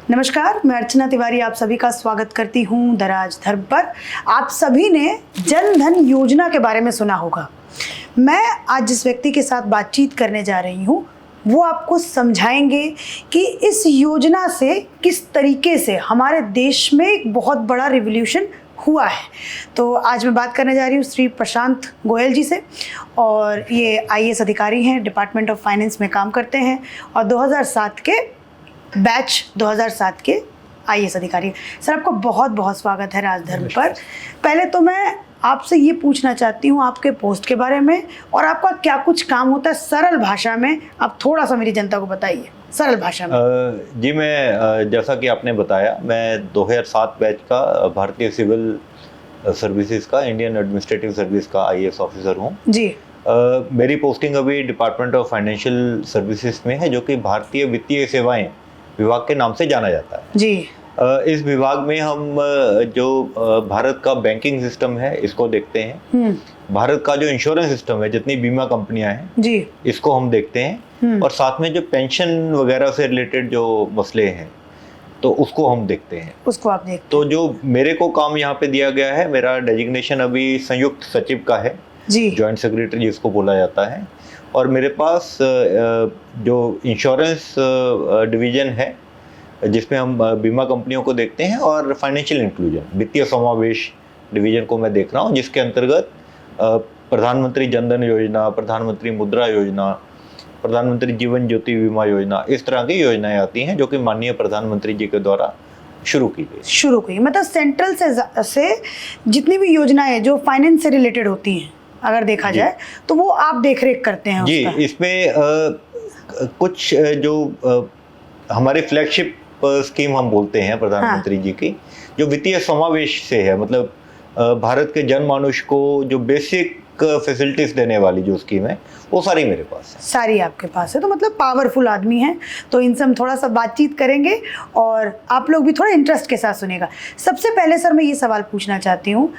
नमस्कार, मैं अर्चना तिवारी आप सभी का स्वागत करती हूँ द राजधर्म पर। आप सभी ने जन धन योजना के बारे में सुना होगा। मैं आज जिस व्यक्ति के साथ बातचीत करने जा रही हूँ वो आपको समझाएंगे कि इस योजना से किस तरीके से हमारे देश में एक बहुत बड़ा रिवॉल्यूशन हुआ है। तो आज मैं बात करने जा रही हूँ श्री प्रशांत गोयल जी से, और ये IAS अधिकारी हैं, डिपार्टमेंट ऑफ फाइनेंस में काम करते हैं और 2007 के IAS अधिकारी। सर, आपको बहुत बहुत स्वागत है राजधर्म पर। पहले तो मैं आपसे ये पूछना चाहती हूँ आपके पोस्ट के बारे में और आपका क्या कुछ काम होता है, सरल भाषा में आप थोड़ा सा मेरी जनता को बताइए, सरल भाषा में। जी, मैं जैसा कि आपने बताया, मैं 2007 बैच का भारतीय सिविल सर्विसेज का, इंडियन एडमिनिस्ट्रेटिव सर्विस का IAS ऑफिसर हूँ जी। मेरी पोस्टिंग अभी डिपार्टमेंट ऑफ फाइनेंशियल सर्विसेज में है, जो कि भारतीय वित्तीय सेवाएं विभाग के नाम से जाना जाता है जी। इस विभाग में हम जो भारत का बैंकिंग सिस्टम है इसको देखते हैं, भारत का जो इंश्योरेंस सिस्टम है, जितनी बीमा कंपनियां हैं जी, इसको हम देखते हैं, और साथ में जो पेंशन वगैरह से रिलेटेड जो मसले हैं तो उसको हम देखते हैं। उसको आप देखते हैं। तो जो मेरे को काम यहाँ पे दिया गया है, मेरा डेजिग्नेशन अभी संयुक्त सचिव का है जी, जॉइंट सेक्रेटरी जिसको बोला जाता है, और मेरे पास जो इंश्योरेंस डिवीजन है जिसमें हम बीमा कंपनियों को देखते हैं, और फाइनेंशियल इंक्लूजन, वित्तीय समावेश डिवीजन को मैं देख रहा हूँ, जिसके अंतर्गत प्रधानमंत्री जन धन योजना, प्रधानमंत्री मुद्रा योजना, प्रधानमंत्री जीवन ज्योति बीमा योजना, इस तरह की योजनाएं आती हैं जो कि माननीय प्रधानमंत्री जी के द्वारा शुरू की। मतलब सेंट्रल से जितनी भी योजनाएं जो फाइनेंस से रिलेटेड होती हैं, अगर देखा जाए तो वो आप देख रेख करते हैं जी उसका। इसमें कुछ जो हमारे फ्लैगशिप स्कीम हम बोलते हैं प्रधानमंत्री जी की, जो वित्तीय समावेश से है, मतलब भारत के जनमानुष को जो बेसिक फैसिलिटीज देने वाली जो स्कीम है वो सारी मेरे पास है। सारी आपके पास है, तो मतलब पावरफुल आदमी हैं। तो इनसे हम थोड़ा सा बातचीत करेंगे और आप लोग भी थोड़ा इंटरेस्ट के साथ सुनेगा। सबसे पहले सर मैं ये सवाल पूछना चाहती हूँ,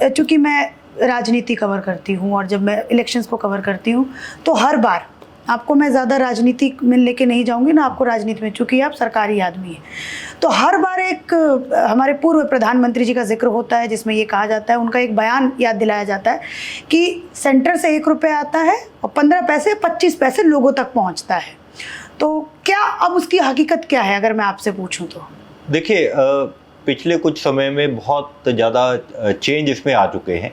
चूँकि मैं राजनीति कवर करती हूँ और जब मैं इलेक्शंस को कवर करती हूँ तो हर बार आपको मैं ज़्यादा राजनीति में लेके नहीं जाऊंगी ना, आपको राजनीति में, चूँकि आप सरकारी आदमी हैं, तो हर बार एक हमारे पूर्व प्रधानमंत्री जी का जिक्र होता है जिसमें ये कहा जाता है, उनका एक बयान याद दिलाया जाता है कि सेंटर से 1 रुपये आता है और 15 पैसे 25 पैसे लोगों तक पहुँचता है। तो क्या अब उसकी हकीकत क्या है, अगर मैं आपसे पूछूँ तो? देखिए, पिछले कुछ समय में बहुत ज़्यादा चेंज इसमें आ चुके हैं।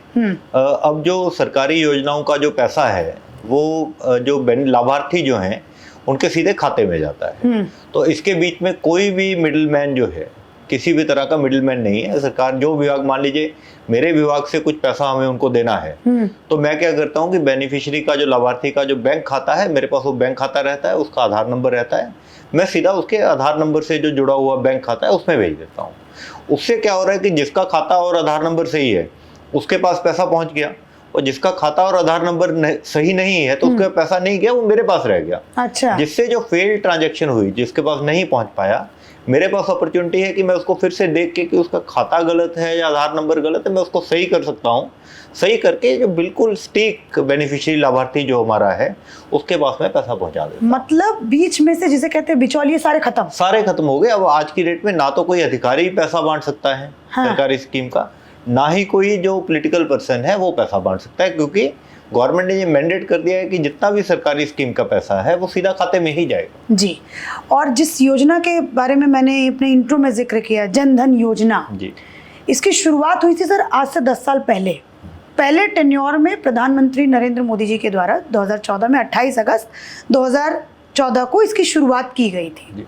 अब जो सरकारी योजनाओं का जो पैसा है वो जो लाभार्थी जो हैं उनके सीधे खाते में जाता है। तो इसके बीच में कोई भी मिडिलमैन जो है, किसी भी तरह का मिडिलमैन नहीं है। सरकार जो विभाग, मान लीजिए मेरे विभाग से कुछ पैसा हमें उनको देना है, तो मैं क्या करता हूँ कि बेनिफिशियरी का, जो लाभार्थी का जो बैंक खाता है, मेरे पास वो बैंक खाता रहता है, उसका आधार नंबर रहता है, मैं सीधा उसके आधार नंबर से जो जुड़ा हुआ बैंक खाता है उसमें भेज देता हूँ। उससे क्या हो रहा है कि जिसका खाता और आधार नंबर सही है उसके पास पैसा पहुंच गया, और जिसका खाता और आधार नंबर सही नहीं है तो उसका पैसा नहीं गया, वो मेरे पास रह गया। अच्छा। जिससे जो फेल्ड ट्रांजैक्शन हुई, जिसके पास नहीं पहुंच पाया, मेरे पास अपॉर्चुनिटी है कि मैं उसको फिर से देख के कि उसका खाता गलत है या आधार नंबर गलत है, मैं उसको सही कर सकता हूँ। सही करके जो बिल्कुल स्टीक बेनिफिशियरी लाभार्थी जो हमारा है उसके पास में पैसा पहुंचा देता। मतलब बीच में से, जिसे कहते हैं बिचौलिए, सारे खत्म हो गए। अब आज की डेट में ना तो कोई अधिकारी पैसा बांट सकता है सरकारी स्कीम का, ना ही कोई जो पॉलिटिकल पर्सन है वो पैसा बांट सकता है, क्योंकि गवर्नमेंट ने ये मैंडेट कर दिया है कि जितना भी सरकारी स्कीम का पैसा है वो सीधा खाते में ही जाएगा जी। और जिस योजना के बारे में मैंने अपने इंट्रो में जिक्र किया, जन धन योजना जी, इसकी शुरुआत हुई थी सर आज से 10 साल पहले टेन्योर में प्रधानमंत्री नरेंद्र मोदी जी के द्वारा 2014 में 28 अगस्त 2014 को इसकी शुरुआत की गई थी।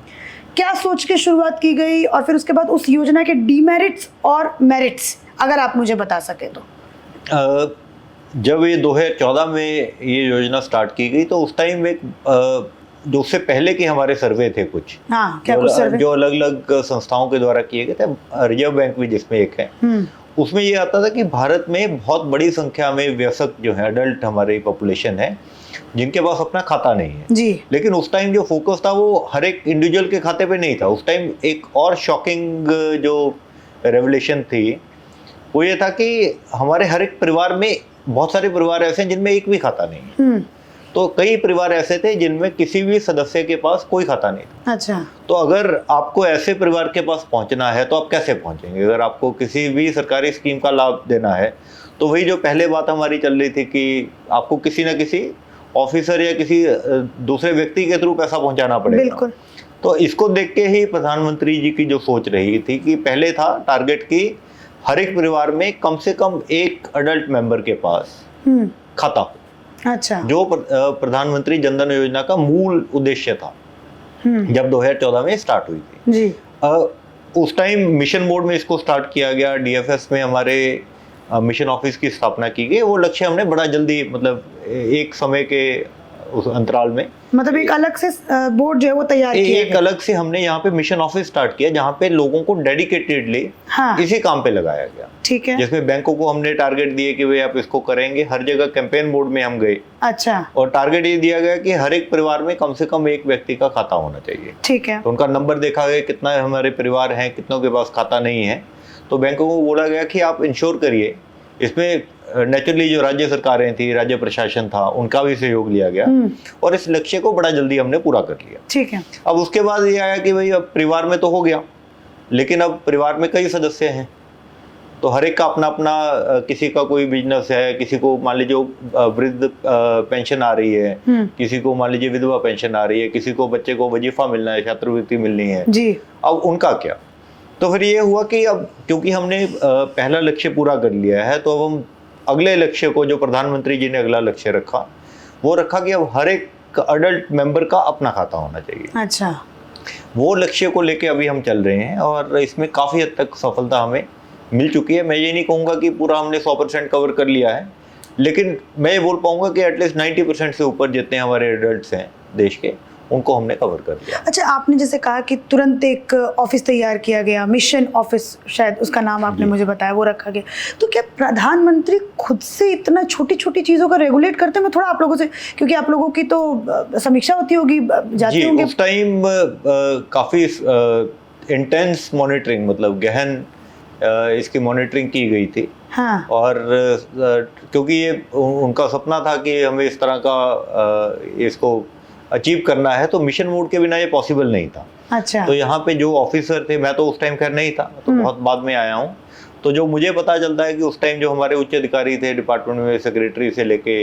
क्या सोच के शुरुआत की गई, और फिर उसके बाद उस योजना के डीमेरिट्स और मेरिट्स अगर आप मुझे बता सके तो? जब ये 2014 में ये योजना स्टार्ट की गई तो उस टाइम एक जो उससे पहले के हमारे सर्वे थे कुछ, क्या कुछ सर्वे जो अलग अलग संस्थाओं के द्वारा किए गए थे, रिजर्व बैंक भी जिसमें एक है, उसमें ये आता था कि भारत में बहुत बड़ी संख्या में वयस्क जो है, अडल्ट हमारी पॉपुलेशन है, जिनके पास अपना खाता नहीं है जी। लेकिन उस टाइम जो फोकस था वो हर एक इंडिविजुअल के खाते पे नहीं था। उस टाइम एक और शॉकिंग जो रेवलेशन थी वो ये था कि हमारे हर एक परिवार में, बहुत सारे परिवार ऐसे हैं जिनमें एक भी खाता नहीं है। तो कई परिवार ऐसे थे जिनमें किसी भी सदस्य के पास कोई खाता नहीं था। अच्छा। तो अगर आपको ऐसे परिवार के पास पहुंचना है तो आप कैसे पहुंचेंगे? अगर आपको किसी भी सरकारी स्कीम का लाभ देना है तो वही जो पहले बात हमारी चल रही थी कि आपको किसी ना किसी ऑफिसर या किसी दूसरे व्यक्ति के थ्रू पैसा पहुंचाना पड़ेगा। बिल्कुल। तो इसको देख के ही प्रधानमंत्री जी की जो सोच रही थी कि पहले था टारगेट की हर एक परिवार में कम से कम एक अडल्ट मेंबर के पास खाता हो। अच्छा। जो प्रधानमंत्री जनधन योजना का मूल उद्देश्य था जब 2014 में स्टार्ट हुई थी जी। उस टाइम मिशन मोड में इसको स्टार्ट किया गया। डीएफएस में हमारे मिशन ऑफिस की स्थापना की गई। वो लक्ष्य हमने बड़ा जल्दी मतलब एक समय के उस अंतराल में मतलब एक अलग से बोर्ड जो है वो तैयार किया एक अलग से हमने यहाँ पे मिशन ऑफिस स्टार्ट किया जहाँ पे लोगों को डेडिकेटेडली इसी काम पे लगाया गया। ठीक है। जिसमें बैंकों को हमने टारगेट दिए कि भाई आप इसको करेंगे। हर जगह कैंपेन मोड में हम गए। अच्छा। और टारगेट ये दिया गया कि हर एक परिवार में कम से कम एक व्यक्ति का खाता होना चाहिए। ठीक है। तो उनका नंबर देखा गया कितना हमारे परिवार हैं, कितनों के पास खाता नहीं है। तो बैंकों को बोला गया कि आप इंश्योर करिए। इसमें नेचुरली जो राज्य सरकारें थी, राज्य प्रशासन था, उनका भी सहयोग लिया गया और इस लक्ष्य को बड़ा जल्दी हमने पूरा कर लिया। ठीक है। अब उसके बाद ये आया कि भाई अब परिवार में तो हो गया, लेकिन अब परिवार में कई सदस्य हैं तो हर एक का अपना अपना किसी का कोई बिजनेस है, किसी को मान लीजिए वृद्ध पेंशन आ रही है, किसी को मान लीजिए विधवा पेंशन आ रही है, किसी को बच्चे को वजीफा मिलना है, छात्रवृत्ति मिलनी है जी। अब उनका क्या? तो फिर ये हुआ कि अब क्योंकि हमने पहला लक्ष्य पूरा कर लिया है तो अब हम अगले लक्ष्य को, जो प्रधानमंत्री जी ने अगला लक्ष्य रखा, वो रखा कि अब हर एक अडल्ट मेंबर का अपना खाता होना चाहिए। अच्छा। वो लक्ष्य को लेके अभी हम चल रहे हैं और इसमें काफ़ी हद तक सफलता हमें मिल चुकी है। मैं ये नहीं कहूँगा कि पूरा हमने 100% कवर कर लिया है, लेकिन मैं ये बोल पाऊँगा कि एटलीस्ट 90% से ऊपर जितने हमारे एडल्ट्स हैं देश के, उनको हमने कवर कर लिया। अच्छा, आपने जैसे कहा कि तुरंत एक ऑफिस तैयार किया गया, मिशन ऑफिस शायद उसका नाम आपने मुझे बताया, वो रखा गया। तो क्या प्रधानमंत्री खुद से इतना छोटी छोटी चीज़ों का रेगुलेट करते हैं? मैं थोड़ा आप लोगों से, क्योंकि आप लोगों की तो समीक्षा होती होगी, जाते होंगे। उस टाइम काफ़ी इंटेंस मॉनिटरिंग, मतलब गहन इसकी मॉनिटरिंग की गई थी। हाँ। और क्योंकि ये उनका सपना था कि हमें इस तरह का इसको अचीव करना है, तो मिशन मोड के बिना ये पॉसिबल नहीं था। अच्छा। तो यहाँ पे जो ऑफिसर थे, मैं तो उस टाइम खैर नहीं था, तो बहुत बाद में आया हूँ, तो जो मुझे पता चलता है कि उस टाइम जो हमारे उच्च अधिकारी थे डिपार्टमेंट में, सेक्रेटरी से लेके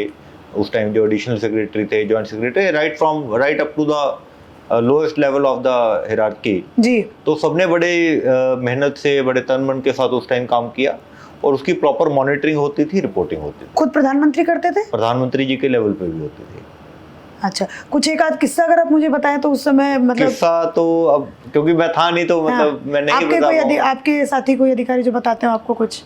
उस टाइम जो एडिशनल सेक्रेटरी थे, joint secretary, right up to the lowest level of the hierarchy जी, तो सबने बड़े मेहनत से, बड़े तन मन के साथ उस टाइम काम किया और उसकी प्रॉपर मॉनिटरिंग होती थी, रिपोर्टिंग होती थी। खुद प्रधानमंत्री करते थे? प्रधानमंत्री जी के लेवल पे भी होती थी। अच्छा, कुछ एक आध किस्सा अगर आप मुझे बताएं तो उस समय, मतलब किस्सा तो अब क्योंकि मैं था नहीं तो मतलब मैं नहीं बता पाऊंगा। आपके साथी कोई अधिकारी जो बताते हो आपको कुछ?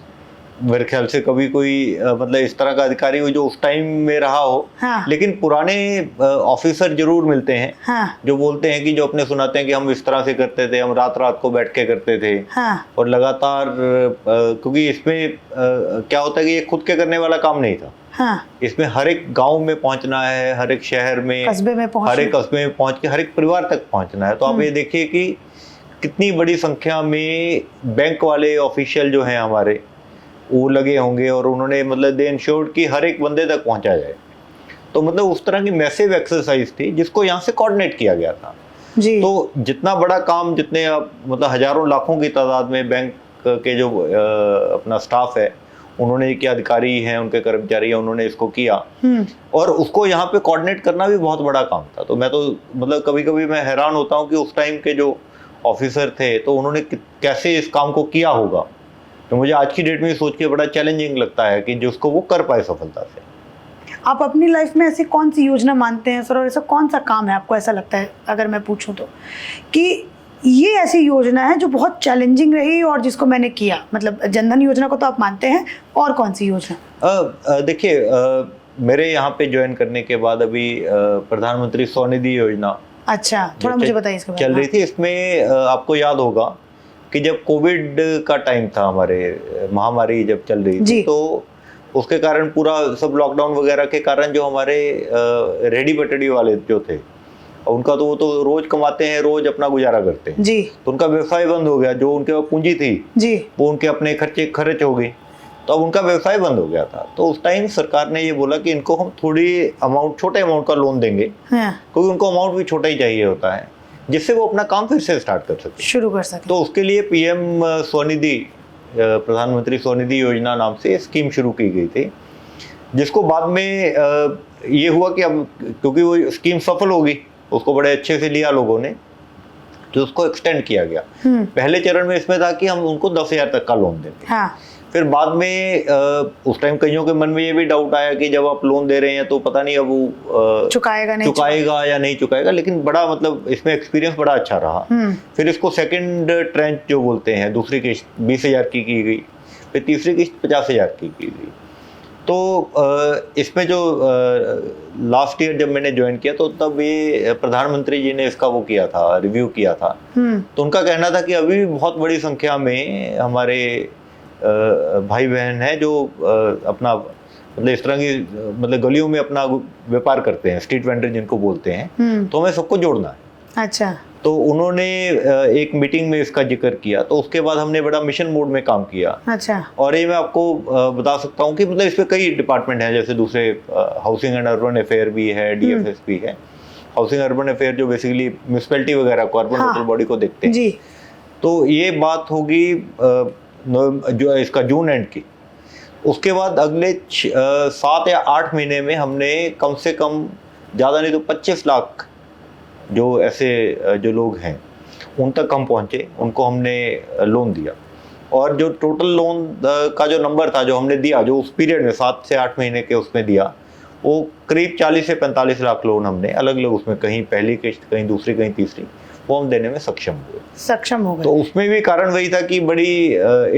मेरे ख्याल से कभी कोई मतलब इस तरह का अधिकारी हो जो उस टाइम में रहा हो। हाँ। लेकिन पुराने ऑफिसर जरूर मिलते हैं। हाँ। जो बोलते हैं कि जो अपने सुनाते हैं कि हम इस तरह से करते थे, हम रात रात को बैठ के करते थे। हाँ। और लगातार क्योंकि इसमें क्या होता है कि ये खुद के करने वाला काम नहीं था। हाँ। इसमें हर एक गांव में पहुंचना है, हर एक शहर में, कस्बे में हर एक कस्बे में पहुंच के हर एक परिवार तक पहुंचना है। तो आप ये देखिए कि कितनी बड़ी संख्या में बैंक वाले ऑफिशियल जो हैं हमारे, वो लगे होंगे और उन्होंने मतलब दे इंश्योर्ड कि हर एक बंदे तक पहुंचा जाए। तो मतलब उस तरह की मैसिव एक्सरसाइज थी जिसको यहाँ से कोऑर्डिनेट किया गया था जी। तो जितना बड़ा काम, जितने आप मतलब हजारों लाखों की तादाद में बैंक के जो अपना स्टाफ है, उन्होंने किया, अधिकारी हैं, उनके कर्मचारी हैं, उन्होंने इसको किया और उसको यहाँ पे कोऑर्डिनेट करना भी बहुत बड़ा काम था। तो मैं तो मतलब कभी कभी मैं हैरान होता हूँ कि उस टाइम के जो ऑफिसर थे तो उन्होंने कैसे इस काम को किया होगा। तो मुझे आज की डेट में सोच के बड़ा चैलेंजिंग लगता है कि जो उसको वो कर पाए सफलता से। आप अपनी लाइफ में ऐसी कौन सी योजना मानते हैं सर, और ऐसा कौन सा काम है आपको ऐसा लगता है, अगर मैं पूछूं तो, कि ये ऐसी योजना है जो बहुत चैलेंजिंग रही और जिसको मैंने किया? मतलब जनधन योजना को तो आप मानते हैं, और कौन सी योजना? देखिए, मेरे यहाँ पे ज्वाइन करने के बाद अभी प्रधानमंत्री स्वनिधि योजना, अच्छा, थोड़ा मुझे बताइए इसके बारे में। चल रही थी। इसमें आपको याद होगा कि जब कोविड का टाइम था, हमारे महामारी जब चल रही थी, तो उसके कारण पूरा सब लॉकडाउन वगैरह के कारण जो हमारे रेडी पटड़ी वाले जो थे, उनका तो वो तो रोज कमाते हैं, रोज अपना गुजारा करते हैं जी। तो उनका व्यवसाय बंद हो गया, जो उनके पास पूंजी थी जी, वो उनके अपने खर्चे खर्च हो गई। तो अब उनका व्यवसाय बंद हो गया था। तो उस टाइम सरकार ने ये बोला कि इनको हम थोड़ी अमाउंट, छोटे अमाउंट का लोन देंगे, हाँ, क्योंकि उनको अमाउंट भी छोटा ही चाहिए होता है, जिससे वो अपना काम फिर से स्टार्ट कर सके, शुरू कर सके। तो उसके लिए पीएम स्वनिधि, प्रधानमंत्री स्वनिधि योजना नाम से स्कीम शुरू की गई थी, जिसको बाद में ये हुआ कि अब क्योंकि वो स्कीम सफल हो गई, उसको बड़े अच्छे से लिया लोगों ने, तो उसको एक्सटेंड किया गया। पहले चरण में इसमें था कि हम उनको 10,000 तक का लोन देंगे। हाँ, फिर बाद में उस टाइम कईयों के मन में ये भी डाउट आया कि जब आप लोन दे रहे हैं तो पता नहीं अब वो चुकाएगा या नहीं चुकाएगा, लेकिन बड़ा मतलब इसमें एक्सपीरियंस बड़ा अच्छा रहा। फिर इसको सेकंड ट्रेंच जो बोलते हैं, दूसरी किस्त 20,000 की गई, फिर तीसरी किस्त 50,000 की गई। तो इसमें जो लास्ट ईयर जब मैंने ज्वाइन किया तो तब ये प्रधानमंत्री जी ने इसका वो किया था, रिव्यू किया था। तो उनका कहना था कि अभी भी बहुत बड़ी संख्या में हमारे भाई बहन हैं जो अपना मतलब इस तरह की मतलब गलियों में अपना व्यापार करते हैं, स्ट्रीट वेंडर जिनको बोलते हैं, तो हमें सबको जोड़ना है। अच्छा। तो उन्होंने एक मीटिंग में इसका जिक्र किया, तो उसके बाद हमने बड़ा मिशन मोड में काम किया। अच्छा। और ये मैं आपको बता सकता हूँ कि मतलब इसमें कई डिपार्टमेंट हैं, जैसे दूसरे हाउसिंग एंड अर्बन अफेयर भी है, डीएफएस भी है। हाउसिंग अर्बन अफेयर जो बेसिकली म्यूनिसिपैलिटी वगैरह को, अर्बन लोकल बॉडी को देखते हैं जी। तो ये बात होगी जो इसका जून एंड की। उसके बाद अगले 7 या 8 महीने में हमने कम से कम ज़्यादा नहीं तो 25 लाख जो ऐसे जो लोग हैं उन तक हम पहुँचे, उनको हमने लोन दिया। और जो टोटल लोन का जो नंबर था जो हमने दिया, जो उस पीरियड में 7 से 8 महीने के उसमें दिया, वो करीब 40 से 45 लाख लोन हमने अलग अलग, उसमें कहीं पहली किस्त, कहीं दूसरी, कहीं तीसरी, वो हम देने में सक्षम हो गए। तो उसमें भी कारण वही था कि बड़ी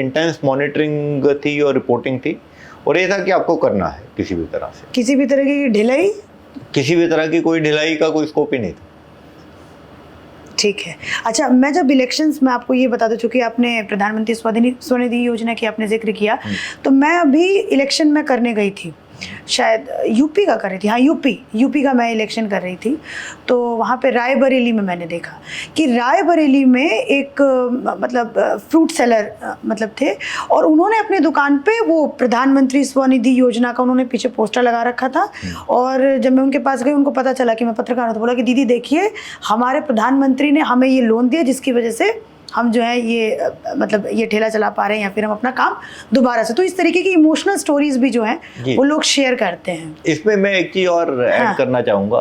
इंटेंस मॉनिटरिंग थी और रिपोर्टिंग थी, और ये था कि आपको करना है किसी भी तरह से, किसी भी तरह की ढिलाई, किसी भी तरह की कोई ढिलाई का कोई स्कोप ही नहीं था। ठीक है। अच्छा, मैं जब इलेक्शंस में आपको ये बता दूं, चूंकि आपने प्रधानमंत्री स्वनिधि योजना की आपने जिक्र किया, तो मैं अभी इलेक्शन में करने गई थी, शायद यूपी का कर रही थी, हाँ यूपी का मैं इलेक्शन कर रही थी। तो वहाँ पे रायबरेली में मैंने देखा कि रायबरेली में एक मतलब फ्रूट सेलर मतलब थे, और उन्होंने अपने दुकान पे वो प्रधानमंत्री स्वनिधि योजना का उन्होंने पीछे पोस्टर लगा रखा था। और जब मैं उनके पास गई, उनको पता चला कि मैं पत्रकार हूँ, तो बोला कि दीदी देखिए, हमारे प्रधानमंत्री ने हमें ये लोन दिया जिसकी वजह से हम जो है ये मतलब ये ठेला चला पा रहे हैं, या फिर हम अपना काम दोबारा से। तो इस तरीके की इमोशनल स्टोरीज भी जो हैं वो लोग शेयर करते हैं। इसमें मैं एक चीज और ऐड करना चाहूँगा।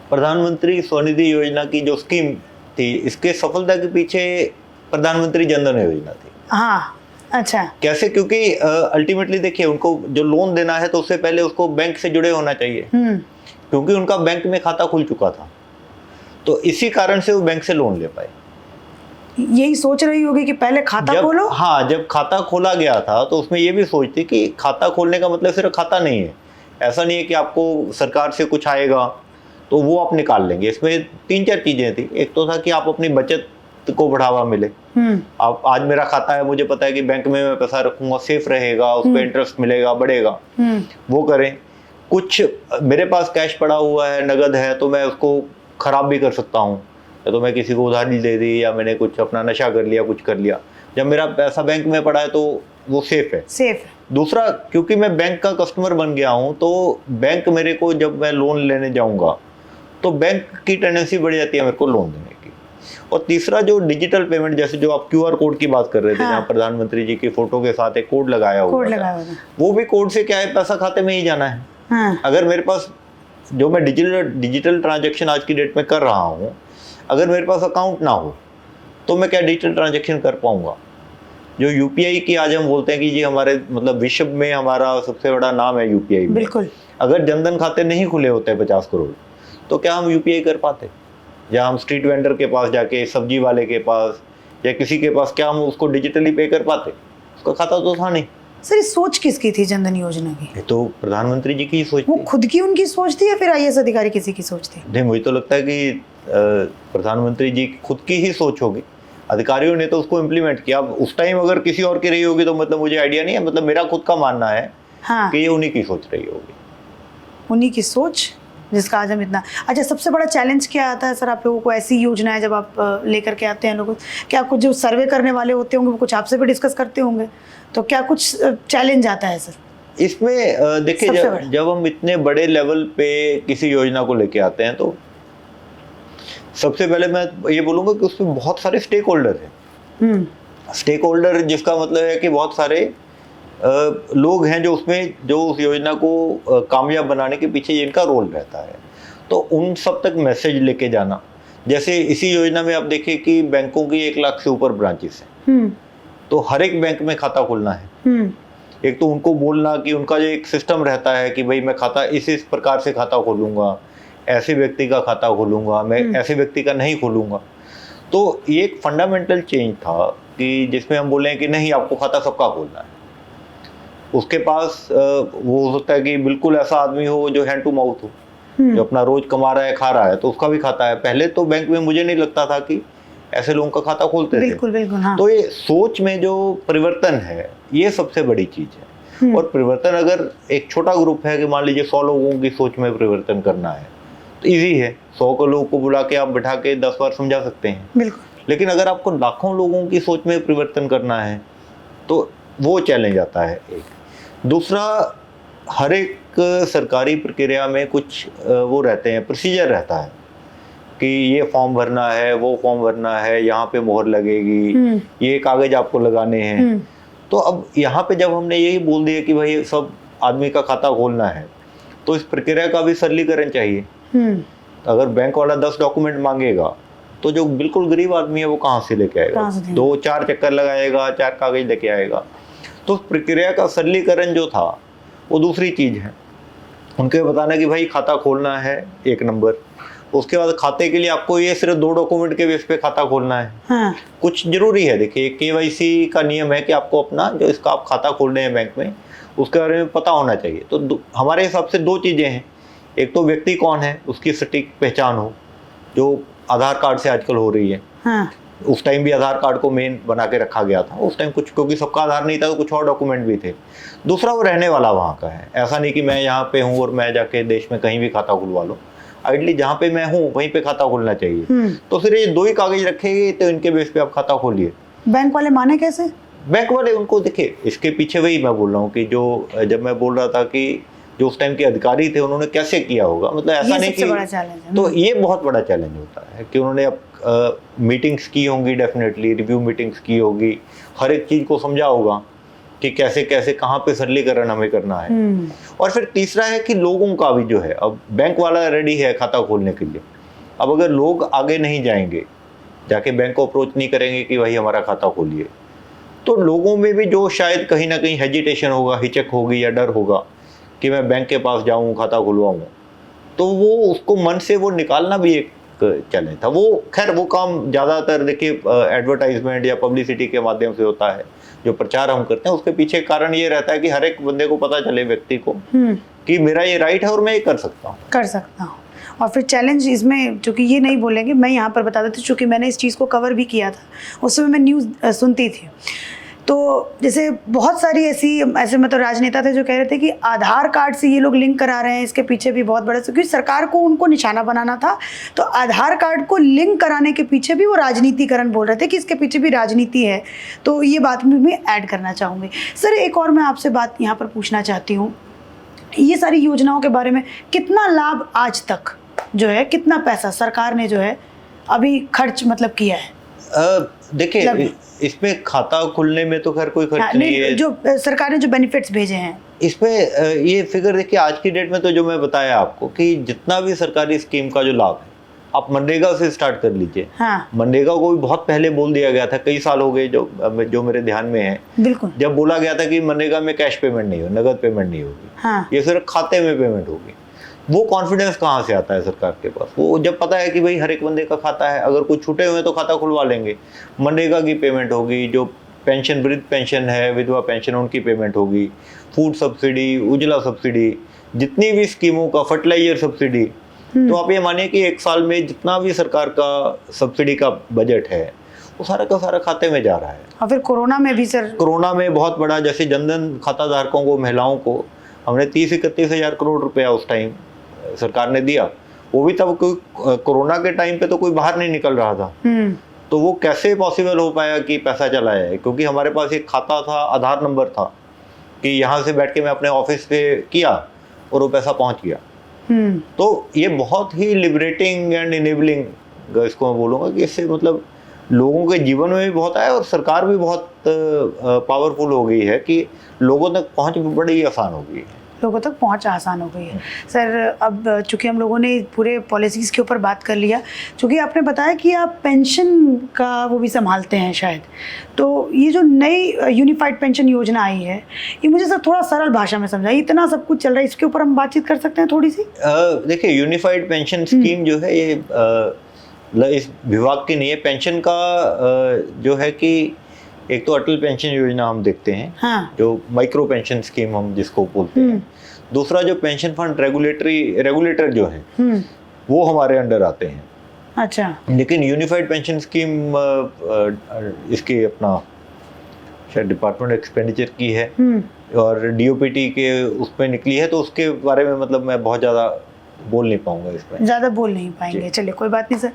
प्रधानमंत्री स्वनिधि योजना की जो स्कीम थी, इसके सफलता के पीछे प्रधानमंत्री जनधन योजना थी। हाँ, अच्छा। कैसे? क्योंकि अल्टीमेटली देखिए, उनको जो लोन देना है तो उससे पहले उसको बैंक से जुड़े होना चाहिए, क्योंकि उनका बैंक में खाता खुल चुका था। तो इसी कारण से वो बैंक से लोन ले पाए। यही सोच रही होगी कि पहले खाता खोलो। हाँ, जब खाता खोला गया था तो उसमें ये भी सोच थी कि खाता खोलने का मतलब सिर्फ खाता नहीं है। ऐसा नहीं है कि आपको सरकार से कुछ आएगा तो वो आप निकाल लेंगे। इसमें 3-4 चीजें थी। एक तो था कि आप अपनी बचत को बढ़ावा मिले। आप, आज मेरा खाता है, मुझे पता है कि बैंक में मैं पैसा रखूंगा, सेफ रहेगा, उस पर इंटरेस्ट मिलेगा, बढ़ेगा, वो करें। कुछ मेरे पास कैश पड़ा हुआ है, नगद है, तो मैं उसको खराब भी कर सकता हूँ, या तो मैं किसी को उधारी दे दी, या मैंने कुछ अपना नशा कर लिया, कुछ कर लिया। जब मेरा पैसा बैंक में पड़ा है तो वो सेफ है। दूसरा, क्योंकि मैं बैंक का कस्टमर बन गया हूँ, तो बैंक मेरे को, जब मैं लोन लेने जाऊँगा तो बैंक की टेंडेंसी बढ़ जाती है मेरे को लोन देने की। और तीसरा, जो डिजिटल पेमेंट, जैसे जो आप QR कोड की बात कर रहे थे, जहाँ प्रधानमंत्री जी की फोटो के साथ एक कोड लगाया हुआ था, वो भी कोड से क्या है, पैसा खाते में ही जाना है। अगर मेरे पास, जो मैं डिजिटल ट्रांजेक्शन आज की डेट में कर रहा हूँ, अगर मेरे पास अकाउंट ना हो तो मैं क्या डिजिटल ट्रांजैक्शन कर पाऊंगा? जो यूपीआई की आज हम बोलते हैं कि जी हमारे मतलब विश्व में हमारा सबसे बड़ा नाम है यूपीआई। बिल्कुल। अगर जनधन खाते नहीं खुले होते 50 करोड़, तो क्या हम यूपीआई कर पाते? या हम स्ट्रीट वेंडर के पास जाके, सब्जी वाले के पास या किसी के पास, क्या हम उसको डिजिटली पे कर पाते? उसका खाता तो था नहीं। सर, ये सोच किसकी थी जनधन योजना की? ये तो प्रधानमंत्री जी की सोच थी। वो खुद की उनकी सोच थी या फिर आईएएस अधिकारी किसी की सोच थी? नहीं, मुझे तो लगता है कि प्रधानमंत्री जी खुद की ही सोच होगी। अधिकारियों ने तो उसको इम्प्लीमेंट किया। अब उस टाइम अगर किसी और की रही होगी तो मतलब मुझे आइडिया नहीं है, मतलब मेरा खुद का मानना है कि ये उन्हीं की सोच रही होगी। उन्हीं की सोच जिसका आज हम इतना। अच्छा, सबसे बड़ा चैलेंज क्या आता है सर आप लोगों को ऐसी योजनाएं जब आप लेकर के आते हैं लोगों, क्या कुछ जो सर्वे करने वाले होते होंगे वो कुछ आपसे भी डिस्कस करते होंगे, तो क्या कुछ चैलेंज आता है सर इसमें? देखिए, जब हम इतने बड़े लेवल पे किसी योजना को लेके आते हैं तो सबसे पहले मैं ये बोलूँगा कि उसमें बहुत सारे स्टेक होल्डर हैं। स्टेक होल्डर जिसका मतलब है कि बहुत सारे लोग हैं जो उसमें, जो उस योजना को कामयाब बनाने के पीछे जिनका रोल रहता है, तो उन सब तक मैसेज लेके जाना। जैसे इसी योजना में आप देखिए कि बैंकों की 1 लाख से ऊपर ब्रांचेस हैं, तो हर एक बैंक में खाता खोलना है। एक तो उनको बोलना कि उनका जो एक सिस्टम रहता है कि भाई मैं खाता इस प्रकार से खाता खोलूँगा, ऐसे व्यक्ति का खाता खोलूँगा, मैं ऐसे व्यक्ति का नहीं खोलूँगा। तो ये एक फंडामेंटल चेंज था कि जिसमें हम बोले कि नहीं, आपको खाता सबका खोलना है। उसके पास वो हो सकता है कि बिल्कुल ऐसा आदमी हो जो हैंड टू माउथ हो, जो अपना रोज कमा रहा है, खा रहा है, तो उसका भी खाता है। पहले तो बैंक में मुझे नहीं लगता था कि ऐसे लोगों का खाता खोलते थे। बिल्कुल, हाँ। तो ये सोच में जो परिवर्तन है, ये सबसे बड़ी चीज है। और परिवर्तन अगर एक छोटा ग्रुप है कि मान लीजिए 100 लोगों की सोच में परिवर्तन करना है तो इजी है, 100 को लोगों को बुला के आप बिठा के 10 बार समझा सकते हैं। बिल्कुल। लेकिन अगर आपको लाखों लोगों की सोच में परिवर्तन करना है तो वो चैलेंज आता है। एक दूसरा, हर एक सरकारी प्रक्रिया में कुछ वो रहते हैं, प्रोसीजर रहता है कि ये फॉर्म भरना है, वो फॉर्म भरना है, यहाँ पे मोहर लगेगी, ये कागज आपको लगाने हैं। तो अब यहाँ पे जब हमने यही बोल दिया कि भाई सब आदमी का खाता खोलना है, तो इस प्रक्रिया का भी सरलीकरण चाहिए। अगर बैंक वाला 10 डॉक्यूमेंट मांगेगा तो जो बिल्कुल गरीब आदमी है वो कहाँ से लेके आएगा? 2-4 चक्कर लगाएगा, 4 कागज लेके आएगा। तो प्रक्रिया का सरलीकरण जो था वो दूसरी चीज है। उनके बताना कि भाई खाता खोलना है 1 नंबर, उसके बाद खाते के लिए आपको ये सिर्फ 2 डॉक्यूमेंट के बेस पे खाता खोलना है। हाँ। कुछ जरूरी है, देखिए केवाईसी का नियम है कि आपको अपना जो इसका आप खाता खोल रहे हैं बैंक में, उसके बारे में पता होना चाहिए। तो हमारे हिसाब से 2 चीजें हैं। एक तो व्यक्ति कौन है उसकी सटीक पहचान हो, जो आधार कार्ड से आजकल हो रही है। हाँ। उस टाइम भी आधार कार्ड को मेन बना के रखा गया था उस टाइम, कुछ क्योंकि सबका आधार नहीं था तो कुछ और डॉक्यूमेंट भी थे। दूसरा, वो रहने वाला वहाँ का है। ऐसा नहीं कि मैं यहाँ पे हूँ और मैं जाके देश में कहीं भी खाता खुलवा लूँ। आइडली जहाँ पे मैं हूँ वहीं पे खाता खोलना चाहिए। तो फिर ये 2 ही कागज रखेंगे तो इनके बेस पे आप खाता खोलिए। बैंक वाले माने कैसे? बैंक वाले उनको देखिए, इसके पीछे वही मैं बोल रहा हूँ कि जो जब मैं बोल रहा था कि जो उस टाइम के अधिकारी थे उन्होंने कैसे किया होगा, मतलब ऐसा नहीं कि बड़ा चैलेंज है। तो ये बहुत बड़ा चैलेंज होता है कि उन्होंने अब मीटिंग्स की होंगी, डेफिनेटली रिव्यू मीटिंग्स की होगी, हर एक चीज को समझा होगा कि कैसे कैसे कहाँ पे सरलीकरण हमें करना है। और फिर तीसरा है कि लोगों का भी जो है, अब बैंक वाला रेडी है खाता खोलने के लिए, अब अगर लोग आगे नहीं जाएंगे, जाके बैंक को अप्रोच नहीं करेंगे कि भाई हमारा खाता खोलिए, तो लोगों में भी जो शायद कहीं ना कहीं हेजिटेशन होगा, हिचक होगी या डर होगा कि मैं बैंक के पास जाऊं, खाता खुलवाऊं, तो वो उसको मन से वो निकालना भी एक चैलेंज था। वो खैर वो काम ज़्यादातर देखिए एडवर्टाइजमेंट या पब्लिसिटी के माध्यम से होता है, जो प्रचार हम करते हैं उसके पीछे कारण ये रहता है कि हर एक बंदे को पता चले, व्यक्ति को, कि मेरा ये राइट है और मैं ये कर सकता हूँ। और फिर चैलेंज इसमें, चूँकि ये नहीं बोलेंगे, मैं यहाँ पर बता देती हूँ, चूँकि मैंने इस चीज़ को कवर भी किया था, उस समय मैं न्यूज़ सुनती थी। तो जैसे बहुत सारी ऐसे मतलब राजनेता थे जो कह रहे थे कि आधार कार्ड से ये लोग लिंक करा रहे हैं, इसके पीछे भी बहुत बड़ा, क्योंकि सरकार को उनको निशाना बनाना था, तो आधार कार्ड को लिंक कराने के पीछे भी वो राजनीतिकरण बोल रहे थे कि इसके पीछे भी राजनीति है। तो ये बात भी मैं ऐड करना चाहूँगी। सर, एक और मैं आपसे बात यहाँ पर पूछना चाहती हूँ, ये सारी योजनाओं के बारे में कितना लाभ आज तक जो है, कितना पैसा सरकार ने जो है अभी खर्च मतलब किया है? देखिए, इसमें खाता खुलने में तो खैर कोई खर्च नहीं है। जो सरकार ने जो बेनिफिट्स भेजे हैं इसमें ये फिगर देखिए, आज की डेट में तो जो मैं बताया आपको कि जितना भी सरकारी स्कीम का जो लाभ है, आप मनरेगा से स्टार्ट कर लीजिए। हाँ। मनरेगा को भी बहुत पहले बोल दिया गया था, कई साल हो गए जो मेरे ध्यान में है। बिल्कुल। जब बोला गया था कि मनरेगा में कैश पेमेंट नहीं हो, नगद पेमेंट नहीं होगी। हाँ। ये सिर्फ खाते में पेमेंट होगी। वो कॉन्फिडेंस कहाँ से आता है सरकार के पास? वो जब पता है कि भाई हर एक बंदे का खाता है, अगर कुछ छूटे हुए तो खाता खुलवा लेंगे, मनरेगा की पेमेंट होगी, जो पेंशन, वृद्ध पेंशन है, विधवा पेंशन, उनकी पेमेंट होगी, फूड सब्सिडी, उज्ज्वला सब्सिडी, जितनी भी स्कीमों का, फर्टिलाइजर सब्सिडी, तो आप ये मानिए कि 1 साल में जितना भी सरकार का सब्सिडी का बजट है वो सारा का सारा खाते में जा रहा है। और फिर कोरोना में भी सर, कोरोना में बहुत बड़ा, जैसे जनधन खाता धारकों को, महिलाओं को हमने 30-31 हज़ार करोड़ रुपया उस टाइम सरकार ने दिया, वो भी तब कोई कोरोना के टाइम पे तो कोई बाहर नहीं निकल रहा था, तो वो कैसे पॉसिबल हो पाया कि पैसा चला है? क्योंकि हमारे पास एक खाता था, आधार नंबर था कि यहाँ से बैठ के मैं अपने ऑफिस पे किया और वो पैसा पहुँच गया। तो ये बहुत ही लिबरेटिंग एंड इनेबलिंग, इसको मैं बोलूँगा कि इससे मतलब लोगों के जीवन में भी बहुत आया और सरकार भी बहुत पावरफुल हो गई है कि लोगों तक पहुँच बड़ी आसान हो गई है। लोगों तक पहुंच आसान हो गई है। सर, अब चूंकि हम लोगों ने पूरे पॉलिसीज़ के ऊपर बात कर लिया, चूंकि आपने बताया कि आप पेंशन का वो भी संभालते हैं शायद, तो ये जो नई यूनिफाइड पेंशन योजना आई है, ये मुझे सर थोड़ा सरल भाषा में समझाइए। इतना सब कुछ चल रहा है, इसके ऊपर हम बातचीत कर सकते हैं थोड़ी सी? देखिए, यूनिफाइड पेंशन स्कीम जो है ये इस विभाग की नहीं है। पेंशन का जो है कि एक तो अटल पेंशन योजना हम देखते हैं, हाँ। जो माइक्रो पेंशन स्कीम हम जिसको बोलते हैं। दूसरा जो पेंशन फंड रेगुलेटर जो है वो हमारे अंडर आते हैं। अच्छा। लेकिन यूनिफाइड पेंशन स्कीम इसकी अपना शायद डिपार्टमेंट एक्सपेंडिचर की है और डीओपीटी के उसमें निकली है, तो उसके बारे में मतलब मैं बहुत ज़्यादा बोल नहीं पाऊंगा इसमें, ज़्यादा बोल नहीं पाएंगे। चलिए, कोई बात नहीं सर,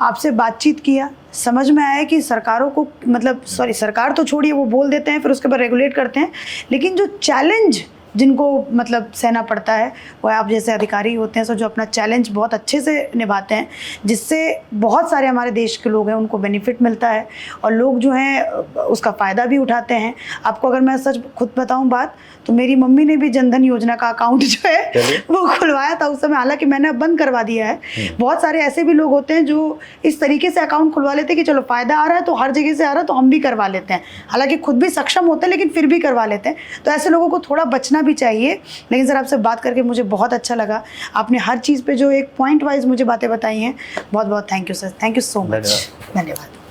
आपसे बातचीत किया, समझ में आया कि सरकारों को मतलब सरकार तो छोड़िए, वो बोल देते हैं फिर उसके बाद रेगुलेट करते हैं, लेकिन जो चैलेंज जिनको मतलब सहना पड़ता है वो आप जैसे अधिकारी होते हैं सो जो अपना चैलेंज बहुत अच्छे से निभाते हैं, जिससे बहुत सारे हमारे देश के लोग हैं उनको बेनिफिट मिलता है और लोग जो हैं उसका फ़ायदा भी उठाते हैं। आपको अगर मैं सच खुद बताऊं बात, तो मेरी मम्मी ने भी जनधन योजना का अकाउंट जो है वो खुलवाया था उस समय, हालांकि मैंने अब बंद करवा दिया है। बहुत सारे ऐसे भी लोग होते हैं जो इस तरीके से अकाउंट खुलवा लेते हैं कि चलो फ़ायदा आ रहा है तो हर जगह से आ रहा है तो हम भी करवा लेते हैं, हालांकि खुद भी सक्षम होते हैं लेकिन फिर भी करवा लेते हैं। तो ऐसे लोगों को थोड़ा बचना भी चाहिए। लेकिन सर, आपसे बात करके मुझे बहुत अच्छा लगा, आपने हर चीज़ पे जो एक पॉइंट वाइज मुझे बातें बताई हैं। बहुत बहुत thank you sir, thank you so much, धन्यवाद।